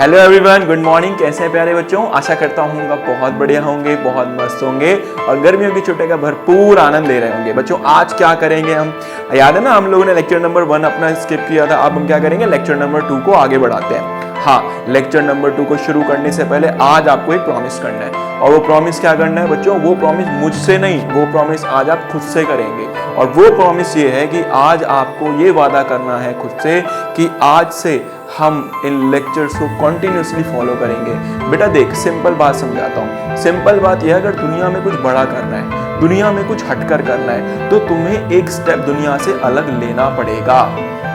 Hello everyone, good morning. कैसे हैं प्यारे बच्चों? आशा करता हूँ आप बहुत बढ़िया होंगे, बहुत मस्त होंगे और गर्मियों की छुट्टियों का भरपूर आनंद ले रहे होंगे। बच्चों आज क्या करेंगे हम? याद है ना, हम लोगों ने लेक्चर नंबर 1 अपना स्किप किया था। अब हम क्या करेंगे, लेक्चर नंबर 2 को आगे बढ़ाते हैं। हाँ, लेक्चर नंबर 2 को शुरू करने से पहले आज आपको एक प्रॉमिस करना है। और वो प्रॉमिस क्या करना है बच्चों? वो प्रॉमिस मुझसे नहीं, वो प्रॉमिस आज आप खुद से करेंगे। और वो प्रॉमिस ये है कि आज आपको ये वादा करना है खुद से कि आज से हम इन लेक्चर्स को कंटिन्यूअसली फॉलो करेंगे। बेटा देख, सिंपल बात समझाता हूँ। सिंपल बात यह है, अगर दुनिया में कुछ बड़ा करना है, दुनिया में कुछ हटकर करना है, तो तुम्हें एक स्टेप दुनिया से अलग लेना पड़ेगा,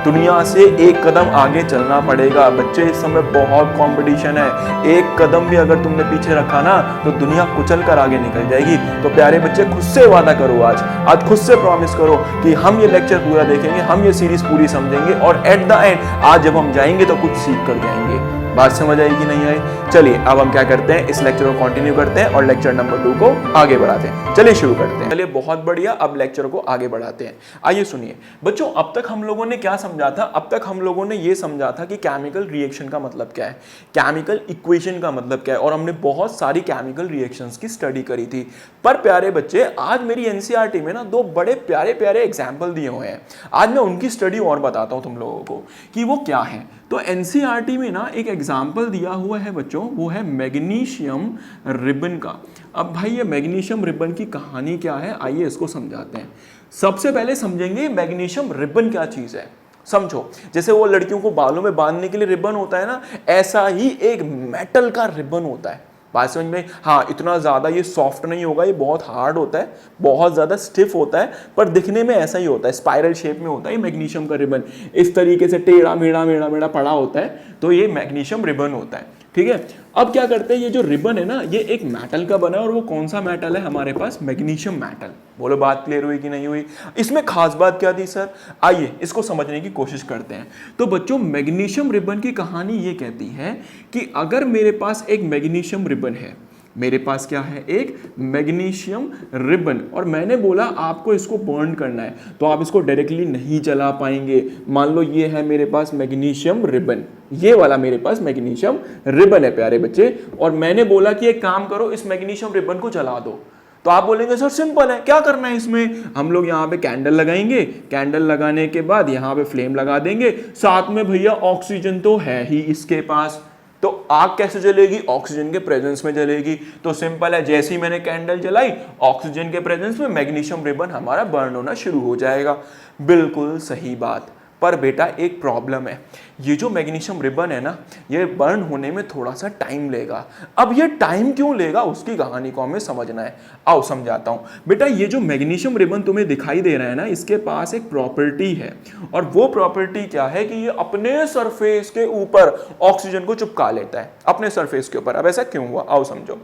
दुनिया से एक कदम आगे चलना पड़ेगा। बच्चे इस समय बहुत कंपटीशन है, एक कदम भी अगर तुमने पीछे रखा ना तो दुनिया कुचल कर आगे निकल जाएगी। तो प्यारे बच्चे, खुद से वादा करो, आज खुद से प्रॉमिस करो कि हम ये लेक्चर पूरा देखेंगे, हम ये सीरीज पूरी समझेंगे और एट द एंड आज जब हम जाएंगे तो कुछ सीख कर जाएंगे। बात समझ आई कि नहीं आई? चलिए अब हम क्या करते हैं, इस लेक्चर को कंटिन्यू करते हैं और लेक्चर नंबर 2 को आगे बढ़ाते हैं। चलिए शुरू करते हैं। चलिए बहुत बढ़िया, अब लेक्चर को आगे बढ़ाते हैं। आइए सुनिए बच्चों, अब तक हम लोगों ने क्या समझा था? अब तक हम लोगों ने ये समझा था कि केमिकल रिएक्शन का मतलब क्या है, केमिकल इक्वेशन का मतलब क्या है, और हमने बहुत सारी केमिकल रिएक्शंस की स्टडी करी थी। पर प्यारे बच्चे, आज मेरी एनसीईआरटी में ना 2 बड़े प्यारे प्यारे एग्जाम्पल दिए हुए हैं। आज मैं उनकी स्टडी और बताता हूँ तुम लोगों को कि वो क्या है। तो एनसीईआरटी में ना एक एग्जाम्पल दिया हुआ है बच्चों, वो है मैग्नीशियम रिबन का। अब भाई ये मैग्नीशियम रिबन की कहानी क्या है, आइए इसको समझाते हैं। सबसे पहले समझेंगे मैग्नीशियम रिबन क्या चीज़ है। समझो, जैसे वो लड़कियों को बालों में बांधने के लिए रिबन होता है ना, ऐसा ही एक मेटल का रिबन होता है। बात समझ में? हाँ, इतना ज़्यादा ये सॉफ्ट नहीं होगा, ये बहुत हार्ड होता है, बहुत ज़्यादा स्टिफ होता है, पर दिखने में ऐसा ही होता है, स्पाइरल शेप में होता है ये मैग्नीशियम का रिबन। इस तरीके से टेढ़ा मेढ़ा मेढ़ा मेढ़ा पड़ा होता है, तो ये मैग्नीशियम रिबन होता है। ठीक है, अब क्या करते हैं, ये जो रिबन है ना, ये एक मेटल का बना है। और वो कौन सा मेटल है हमारे पास? Magnesium metal. बोलो बात क्लियर हुई कि नहीं हुई? इसमें खास बात क्या थी सर? आइए इसको समझने की कोशिश करते हैं। तो बच्चों, मैग्नीशियम रिबन की कहानी ये कहती है कि अगर मेरे पास एक मैग्नीशियम रिबन है, मेरे पास क्या है, एक मैग्नीशियम रिबन, और मैंने बोला आपको इसको बर्न करना है, तो आप इसको डायरेक्टली नहीं जला पाएंगे। मान लो ये है मेरे पास मैग्नीशियम रिबन, ये वाला मेरे पास मैग्नीशियम रिबन है प्यारे बच्चे, और मैंने बोला कि एक काम करो, इस मैग्नीशियम रिबन को जला दो। तो आप बोलेंगे सर सिंपल है, क्या करना है इसमें? हम लोग यहाँ पे कैंडल लगाएंगे, कैंडल लगाने के बाद यहाँ पे फ्लेम लगा देंगे, साथ में भैया ऑक्सीजन तो है ही इसके पास, तो आग कैसे जलेगी? ऑक्सीजन के प्रेजेंस में जलेगी। तो सिंपल है, जैसे ही मैंने कैंडल जलाई, ऑक्सीजन के प्रेजेंस में मैग्नीशियम रिबन हमारा बर्न होना शुरू हो जाएगा। बिल्कुल सही बात। पर बेटा एक प्रॉब्लम है, ये जो मैग्नीशियम रिबन है ना, ये बर्न होने में थोड़ा सा टाइम लेगा। अब ये टाइम क्यों लेगा, उसकी कहानी को हमें समझना है। आओ समझाता हूँ। बेटा ये जो मैग्नीशियम रिबन तुम्हें दिखाई दे रहा है ना, इसके पास एक प्रॉपर्टी है, और वो प्रॉपर्टी क्या है कि ये अपने सरफेस के ऊपर ऑक्सीजन को चिपका लेता है, अपने सरफेस के ऊपर। अब ऐसा क्यों हुआ, आओ समझो।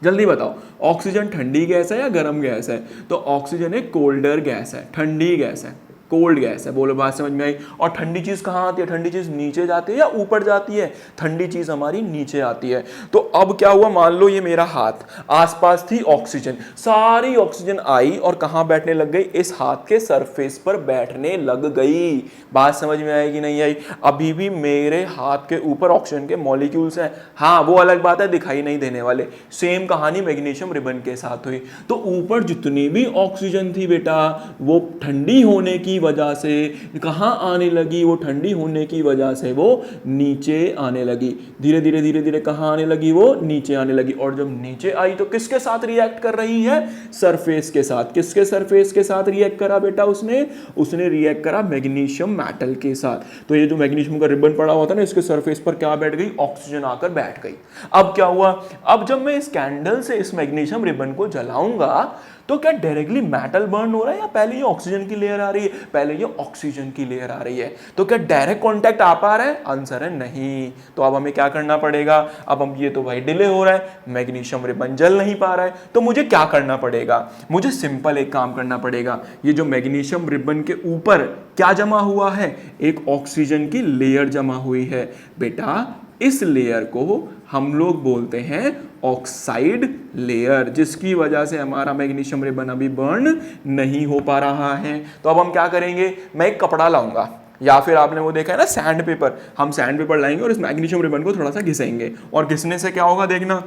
जल्दी बताओ, ऑक्सीजन ठंडी गैस है या गर्म गैस है? तो ऑक्सीजन एक कोल्डर गैस है, ठंडी गैस है, कोल्ड गैस है। बोलो बात समझ में आई? और ठंडी चीज कहाँ आती है? ठंडी चीज नीचे जाती है या ऊपर जाती है? ठंडी चीज हमारी नीचे आती है। तो अब क्या हुआ, मान लो ये मेरा हाथ, आसपास थी ऑक्सीजन, सारी ऑक्सीजन आई और कहाँ बैठने लग गई? इस हाथ के सरफेस पर बैठने लग गई। बात समझ में आई कि नहीं आई? अभी भी मेरे हाथ के ऊपर ऑक्सीजन के मॉलिक्यूल्स हैं। हाँ, वो अलग बात है, दिखाई नहीं देने वाले। सेम कहानी मैग्नीशियम रिबन के साथ हुई। तो ऊपर जितनी भी ऑक्सीजन थी बेटा, वो ठंडी होने की वजह से कहां आने लगी? वो ठंडी होने की वजह से वो नीचे आने लगी। धीरे धीरे धीरे धीरे कहां आने लगी? वो नीचे आने लगी। और जब नीचे आई तो किसके साथ रिएक्ट कर रही है? सरफेस के साथ। किसके सरफेस के साथ रिएक्ट करा बेटा? उसने रिएक्ट करा मैग्नीशियम मेटल के साथ। तो ये जो मैग्नीशियम का रिबन पड़ा हुआ था ना, इसके सरफेस पर क्या बैठ गई? ऑक्सीजन आकर बैठ गई। अब क्या हुआ, अब जब मैं इस कैंडल से इस मैग्नीशियम रिबन को जलाऊंगा तो क्या डायरेक्टली मेटल बर्न हो रहा है या पहले ये ऑक्सीजन की लेयर आ रही है? पहले ये ऑक्सीजन की लेयर आ रही है। तो क्या डायरेक्ट कांटेक्ट आ पा रहा है? आंसर है नहीं। तो अब हमें क्या करना पड़ेगा? अब हम ये तो भाई डिले हो रहा है, मैग्नीशियम रिबन जल नहीं पा रहा है, तो मुझे क्या करना पड़ेगा? मुझे सिंपल एक काम करना पड़ेगा। ये जो मैग्नीशियम रिबन के ऊपर क्या जमा हुआ है? एक ऑक्सीजन की लेयर जमा हुई है बेटा। इस लेयर को हम लोग बोलते हैं ऑक्साइड लेयर, जिसकी वजह से हमारा मैग्नीशियम रिबन अभी बर्न नहीं हो पा रहा है। तो अब हम क्या करेंगे, मैं एक कपड़ा लाऊंगा, या फिर आपने वो देखा है ना सैंड पेपर, हम सैंड पेपर लाएंगे और इस मैग्नीशियम रिबन को थोड़ा सा घिसेंगे, और घिसने से क्या होगा देखना।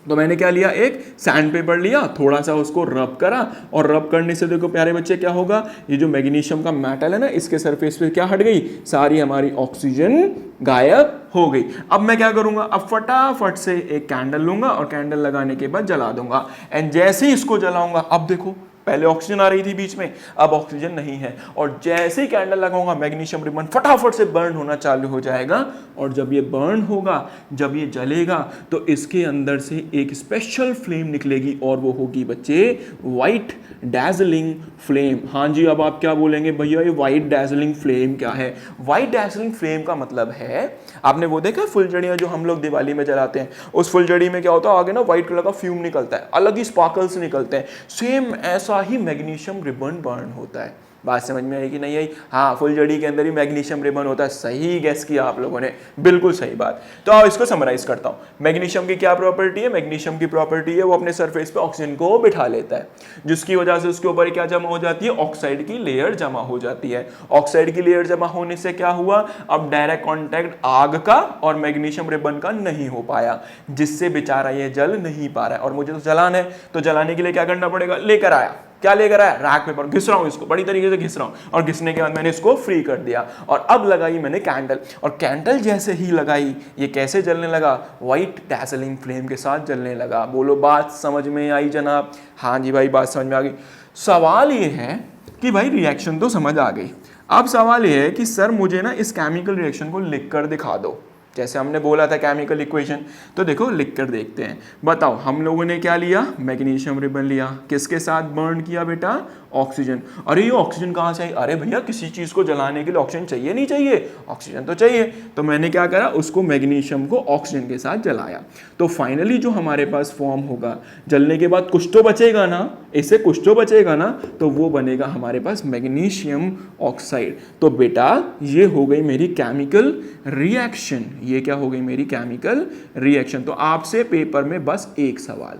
तो मैंने क्या लिया, एक सैंड पेपर लिया, थोड़ा सा उसको रब करा, और रब करने से देखो प्यारे बच्चे क्या होगा, ये जो मैग्नीशियम का मेटल है ना, इसके सरफेस पे क्या हट गई, सारी हमारी ऑक्सीजन गायब हो गई। अब मैं क्या करूंगा, अब फटाफट से एक कैंडल लूंगा और कैंडल लगाने के बाद जला दूंगा, एंड जैसे ही इसको जलाऊंगा, अब देखो पहले ऑक्सीजन आ रही थी बीच में, अब ऑक्सीजन नहीं है, और जैसे ही कैंडल लगाऊंगा मैग्नीशियम रिबन फटाफट से बर्न होना चालू हो जाएगा, और जब ये बर्न होगा, जब ये जलेगा, तो इसके अंदर से एक स्पेशल फ्लेम निकलेगी, और वो होगी बच्चे व्हाइट डैजलिंग फ्लेम। हाँ जी, अब आप क्या बोलेंगे भैया ये व्हाइट डैजलिंग फ्लेम क्या है? व्हाइट डैजलिंग फ्लेम का मतलब है, आपने वो देखा फुलझड़ियां जो हम लोग दिवाली में जलाते हैं, उस फुलझड़ी में क्या होता है, आगे ना व्हाइट कलर का फ्यूम निकलता है, अलग ही स्पार्कल्स निकलते हैं, सेम ऐसा ही मैग्नीशियम रिबन बर्न होता है। बात समझ में आई कि नहीं आई? हाँ, फुलझड़ी के अंदर ही मैग्नीशियम रिबन होता है, सही गेस किया आप लोगों ने, बिल्कुल सही बात। तो आओ इसको समराइज करता हूँ। मैग्नीशियम की क्या प्रॉपर्टी है? मैग्नीशियम की प्रॉपर्टी है वो अपने सरफेस पे ऑक्सीजन को बिठा लेता है, जिसकी वजह से उसके ऊपर क्या जमा हो जाती है, ऑक्साइड की लेयर जमा हो जाती है। ऑक्साइड की लेयर जमा होने से क्या हुआ, अब डायरेक्ट कॉन्टैक्ट आग का और मैग्नीशियम रिबन का नहीं हो पाया, जिससे बेचारा ये जल नहीं पा रहा है, और मुझे तो जलाना है, तो जलाने के लिए क्या करना पड़ेगा, लेकर आया, क्या लेकर आया, रैक पेपर, घिस रहा हूं इसको, बड़ी तरीके से घिस रहा हूं, और घिसने के बाद मैंने इसको फ्री कर दिया, और अब लगाई मैंने कैंडल, और कैंडल जैसे ही लगाई, ये कैसे जलने लगा, व्हाइट डैजलिंग फ्लेम के साथ जलने लगा। बोलो बात समझ में आई जनाब? हाँ जी भाई, बात समझ में आ गई। सवाल ये है कि भाई रिएक्शन तो समझ आ गई, अब सवाल ये है कि सर मुझे ना इस केमिकल रिएक्शन को लिख कर दिखा दो, जैसे हमने बोला था केमिकल इक्वेशन, तो देखो लिख कर देखते हैं। बताओ, हम लोगों ने क्या लिया, मैग्नीशियम रिबन लिया, किसके साथ बर्न किया बेटा, ऑक्सीजन। अरे ये ऑक्सीजन कहाँ से आई? अरे भैया किसी चीज को जलाने के लिए ऑक्सीजन चाहिए नहीं चाहिए? ऑक्सीजन तो चाहिए, तो मैंने क्या करा, उसको मैग्नीशियम को ऑक्सीजन के साथ जलाया। तो फाइनली जो हमारे पास फॉर्म होगा, जलने के बाद कुछ तो बचेगा ना, इससे कुछ तो बचेगा ना, तो वो बनेगा हमारे पास मैग्नीशियम ऑक्साइड। तो बेटा ये हो गई मेरी केमिकल रिएक्शन, ये क्या हो गई मेरी केमिकल रिएक्शन। तो आपसे पेपर में बस एक सवाल,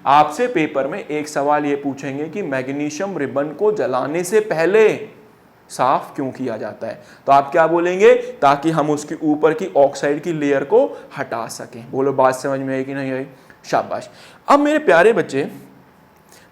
आपसे पेपर में एक सवाल ये पूछेंगे कि मैग्नीशियम रिबन को जलाने से पहले साफ क्यों किया जाता है, तो आप क्या बोलेंगे, ताकि हम उसके ऊपर की ऑक्साइड की लेयर को हटा सकें। बोलो बात समझ में आई कि नहीं आई? शाबाश। अब मेरे प्यारे बच्चे,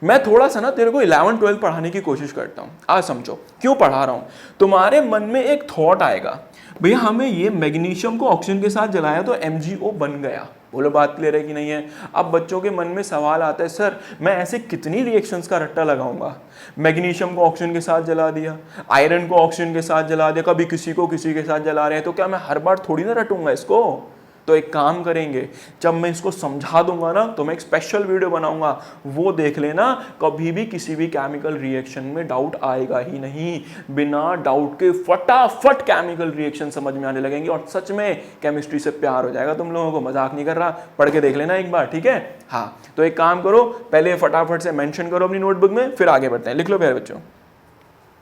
मैं थोड़ा सा ना तेरे को 11-12 पढ़ाने की कोशिश करता हूं, आज समझो क्यों पढ़ा रहा हूं। तुम्हारे मन में एक थॉट आएगा, भैया हमें ये मैग्नीशियम को ऑक्सीजन के साथ जलाया तो MgO बन गया। बोलो बात क्लियर है कि नहीं है? अब बच्चों के मन में सवाल आता है, सर मैं ऐसे कितनी रिएक्शंस का रट्टा लगाऊंगा, मैग्नीशियम को ऑक्सीजन के साथ जला दिया, आयरन को ऑक्सीजन के साथ जला दिया, कभी किसी को किसी के साथ जला रहे हैं, तो क्या मैं हर बार थोड़ी ना रटूंगा इसको? तो एक काम करेंगे, जब मैं इसको समझा दूंगा ना, तो मैं एक स्पेशल वीडियो बनाऊंगा, वो देख लेना, कभी भी किसी भी केमिकल रिएक्शन में डाउट आएगा ही नहीं, बिना डाउट के फटाफट केमिकल रिएक्शन समझ में आने लगेंगे, और सच में केमिस्ट्री से प्यार हो जाएगा तुम लोगों को, मजाक नहीं कर रहा, पढ़ के देख लेना एक बार, ठीक है? हाँ, तो एक काम करो, पहले फटाफट से मेंशन करो अपनी नोटबुक में, फिर आगे बढ़ते हैं। लिख लो प्यारे बच्चों,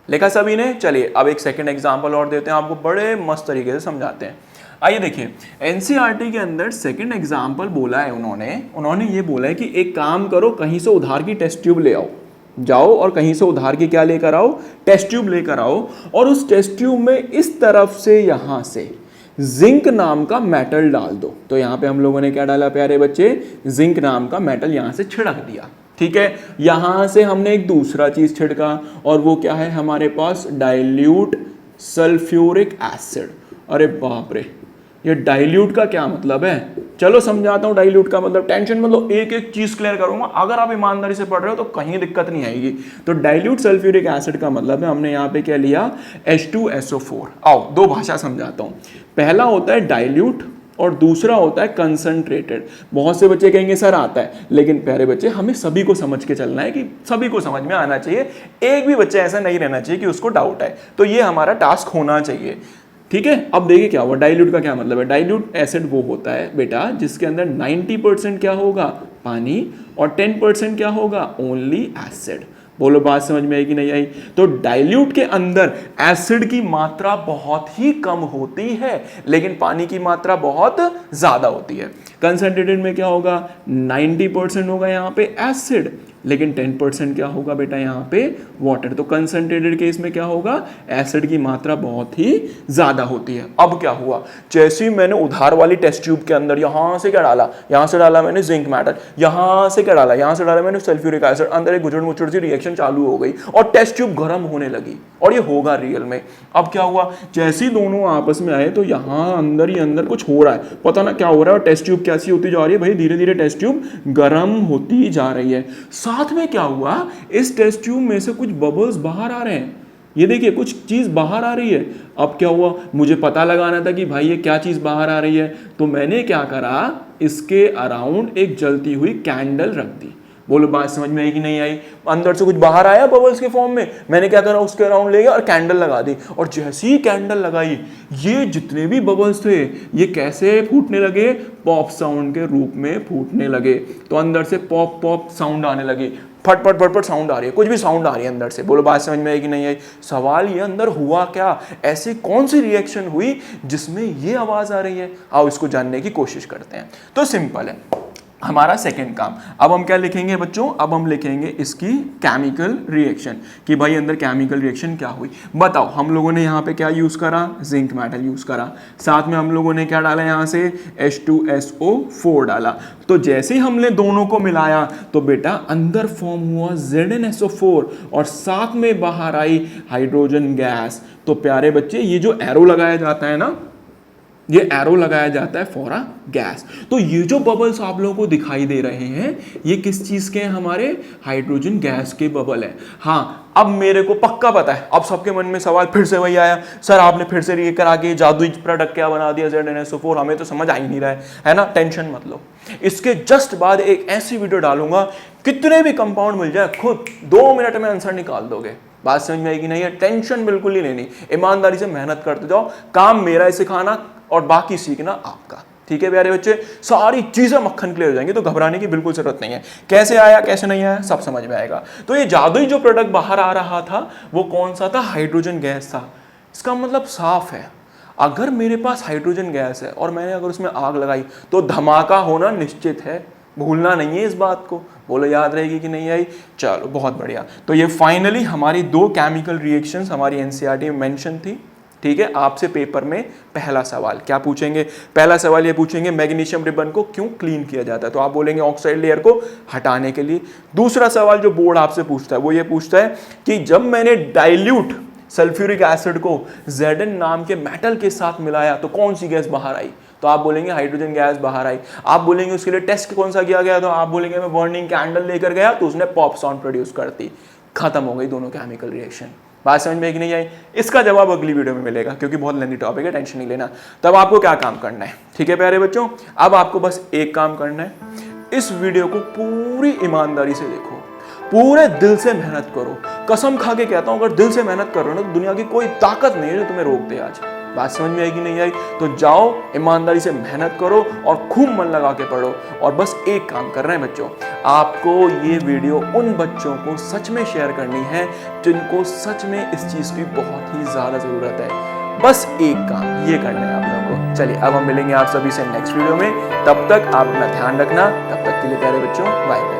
लिखा सभी ने? चलिए अब एक सेकंड एग्जांपल और देते हैं आपको, बड़े मस्त तरीके से समझाते हैं। आइए देखिए, एनसीईआरटी के अंदर सेकंड एग्जाम्पल बोला है उन्होंने ये बोला है कि एक काम करो, कहीं से उधार की टेस्ट ट्यूब ले आओ, जाओ और कहीं से उधार की क्या लेकर आओ, टेस्ट ट्यूब लेकर आओ, और उस टेस्ट ट्यूब में इस तरफ से यहां से जिंक नाम का मेटल डाल दो। तो यहाँ पे हम लोगों ने क्या डाला प्यारे बच्चे, जिंक नाम का मेटल यहाँ से छिड़क दिया, ठीक है? यहां से हमने एक दूसरा चीज छिड़का, और वो क्या है हमारे पास, डाइल्यूट सल्फ्यूरिक एसिड। अरे बाप रे, ये डाइल्यूट का क्या मतलब है? चलो समझाता हूँ डाइल्यूट का मतलब, टेंशन मतलब एक एक चीज क्लियर करूंगा, अगर आप ईमानदारी से पढ़ रहे हो तो कहीं दिक्कत नहीं आएगी। तो डाइल्यूट सल्फ्यूरिक एसिड का मतलब है, हमने यहाँ पे क्या लिया, H2SO4। आओ दो भाषा समझाता हूँ, पहला होता है डाइल्यूट और दूसरा होता है कंसंट्रेटेड। बहुत से बच्चे कहेंगे सर आता है, लेकिन प्यारे बच्चे हमें सभी को समझ के चलना है कि सभी को समझ में आना चाहिए, एक भी बच्चा ऐसा नहीं रहना चाहिए कि उसको डाउट है, तो ये हमारा टास्क होना चाहिए, ठीक है? अब देखिए क्या हुआ, डाइल्यूट का क्या मतलब है। डाइल्यूट एसिड वो होता है बेटा जिसके अंदर 90% क्या होगा, पानी, और 10% क्या होगा, ओनली एसिड। बोलो बात समझ में आई कि नहीं आई? तो डाइल्यूट के अंदर एसिड की मात्रा बहुत ही कम होती है, लेकिन पानी की मात्रा बहुत ज्यादा होती है। कंसंट्रेटेड में क्या होगा, 90% होगा यहाँ पे एसिड, लेकिन 10% क्या होगा बेटा यहाँ पे वाटर। तो कंसंट्रेटेड केस में क्या होगा, एसिड की मात्रा बहुत ही ज्यादा होती है। अब क्या हुआ, जैसे ही मैंने उधार वाली टेस्ट ट्यूब के अंदर यहां से क्या डाला, यहां से डाला मैंने जिंक मेटल, यहां से क्या डाला, यहां से डाला मैंने सल्फ्यूरिक एसिड, अंदर एक गुजर मुचड़ सी रिएक्शन चालू हो गई और टेस्ट ट्यूब गर्म होने लगी। और ये होगा रियल में। अब क्या हुआ, जैसे ही दोनों आपस में आए तो यहां अंदर ही अंदर कुछ हो रहा है, पता ना क्या हो रहा है। और टेस्ट ट्यूब कैसी होती जा रही है भाई, धीरे धीरे टेस्ट ट्यूब गर्म होती जा रही है। साथ में क्या हुआ, इस टेस्ट ट्यूब में से कुछ बबल्स बाहर आ रहे हैं। ये देखिए कुछ चीज बाहर आ रही है। अब क्या हुआ, मुझे पता लगाना था कि भाई ये क्या चीज बाहर आ रही है, तो मैंने क्या करा, इसके अराउंड एक जलती हुई कैंडल रख दी। बोलो बात समझ में आई कि नहीं आई। अंदर से कुछ बाहर आया बबल्स के फॉर्म में, मैंने क्या करा, उसके अराउंड ले गया और कैंडल लगा दी। और जैसे ही कैंडल लगाई, ये जितने भी बबल्स थे ये कैसे फूटने लगे, पॉप साउंड के रूप में फूटने लगे। तो अंदर से पॉप पॉप साउंड आने लगी, फट फट फट फट साउंड आ रही है, कुछ भी साउंड आ रही है अंदर से। बोलो बात समझ में आई कि नहीं आई। सवाल ये अंदर हुआ क्या, ऐसी कौन सी रिएक्शन हुई जिसमें ये आवाज आ रही है। आओ इसको जानने की कोशिश करते हैं। तो सिंपल है हमारा सेकेंड काम। अब हम क्या लिखेंगे बच्चों, अब हम लिखेंगे इसकी केमिकल रिएक्शन, कि भाई अंदर केमिकल रिएक्शन क्या हुई। बताओ, हम लोगों ने यहाँ पे क्या यूज करा, जिंक मेटल यूज करा, साथ में हम लोगों ने क्या डाला यहाँ से, H2SO4 डाला। तो जैसे ही हमने दोनों को मिलाया तो बेटा अंदर फॉर्म हुआ ZnSO4 और साथ में बाहर आई हाइड्रोजन गैस। तो प्यारे बच्चे, ये जो एरो लगाया जाता है ना, ये एरो लगाया जाता है फॉर अ गैस। तो ये जो बबल्स आप लोगों को दिखाई दे रहे हैं, ये किस चीज के हैं, हमारे हाइड्रोजन गैस के बबल है। हाँ, अब मेरे को पक्का पता है, अब सबके मन में सवाल फिर से वही आया, सर आपने फिर से ये करा के जादुई प्रोडक्ट क्या बना दिया ZnSO4, हमें तो समझ आ ही नहीं रहा है ना। टेंशन मत लो, इसके जस्ट बाद एक ऐसी वीडियो डालूंगा, कितने भी कंपाउंड मिल जाए खुद 2 मिनट में आंसर निकाल दोगे। बात समझ में आएगी नहीं है, टेंशन बिल्कुल ही लेनी, ईमानदारी से मेहनत करते जाओ, काम मेरा है सिखाना और बाकी सीखना आपका। ठीक है प्यारे बच्चे, सारी चीजें मक्खन क्लियर हो जाएंगी, तो घबराने की बिल्कुल जरूरत नहीं है। कैसे आया कैसे नहीं आया सब समझ में आएगा। तो ये जादुई जो प्रोडक्ट बाहर आ रहा था वो कौन सा था, हाइड्रोजन गैस था। इसका मतलब साफ है, अगर मेरे पास हाइड्रोजन गैस है और मैंने अगर उसमें आग लगाई तो धमाका होना निश्चित है, भूलना नहीं है इस बात को। बोलो याद रहेगी कि नहीं आई। चलो बहुत बढ़िया। तो ये फाइनली हमारी 2 केमिकल रिएक्शंस हमारी एनसीईआरटी में मेंशन थी। ठीक है, आपसे पेपर में पहला सवाल क्या पूछेंगे, पहला सवाल ये पूछेंगे मैग्नीशियम रिबन को क्यों क्लीन किया जाता है, तो आप बोलेंगे ऑक्साइड लेयर को हटाने के लिए। दूसरा सवाल जो बोर्ड आपसे पूछता है वो ये पूछता है कि जब मैंने डाइल्यूट सल्फ्यूरिक एसिड को Zn नाम के मेटल के साथ मिलाया तो कौन सी गैस बाहर आई, तो आप बोलेंगे हाइड्रोजन गैस बाहर आई। आप बोलेंगे उसके लिए टेस्ट कौन सा किया गया, तो आप बोलेंगे मैं बर्निंग कैंडल लेकर गया तो उसने पॉप साउंड प्रोड्यूस कर दी। खत्म हो गई दोनों केमिकल रिएक्शन। बात समझ में कि नहीं आई। इसका जवाब अगली वीडियो में मिलेगा क्योंकि बहुत लेंथी टॉपिक है, टेंशन नहीं लेना। तब आपको क्या काम करना है, ठीक है प्यारे बच्चों, अब आपको बस एक काम करना है, इस वीडियो को पूरी ईमानदारी से देखो, पूरे दिल से मेहनत करो। कसम खा के कहता हूं, अगर दिल से मेहनत करो ना तो दुनिया की कोई ताकत नहीं है जो तुम्हें रोक दे। आज बात समझ में आई कि नहीं आई। तो जाओ ईमानदारी से मेहनत करो और खूब मन लगा के पढ़ो। और बस एक काम करना है बच्चों, आपको ये वीडियो उन बच्चों को सच में शेयर करनी है जिनको सच में इस चीज की बहुत ही ज्यादा जरूरत है। बस एक काम ये करना है आप लोगों को। चलिए अब हम मिलेंगे आप सभी से नेक्स्ट वीडियो में, तब तक आप अपना ध्यान रखना। तब तक के लिए प्यारे बच्चों बाय बाय।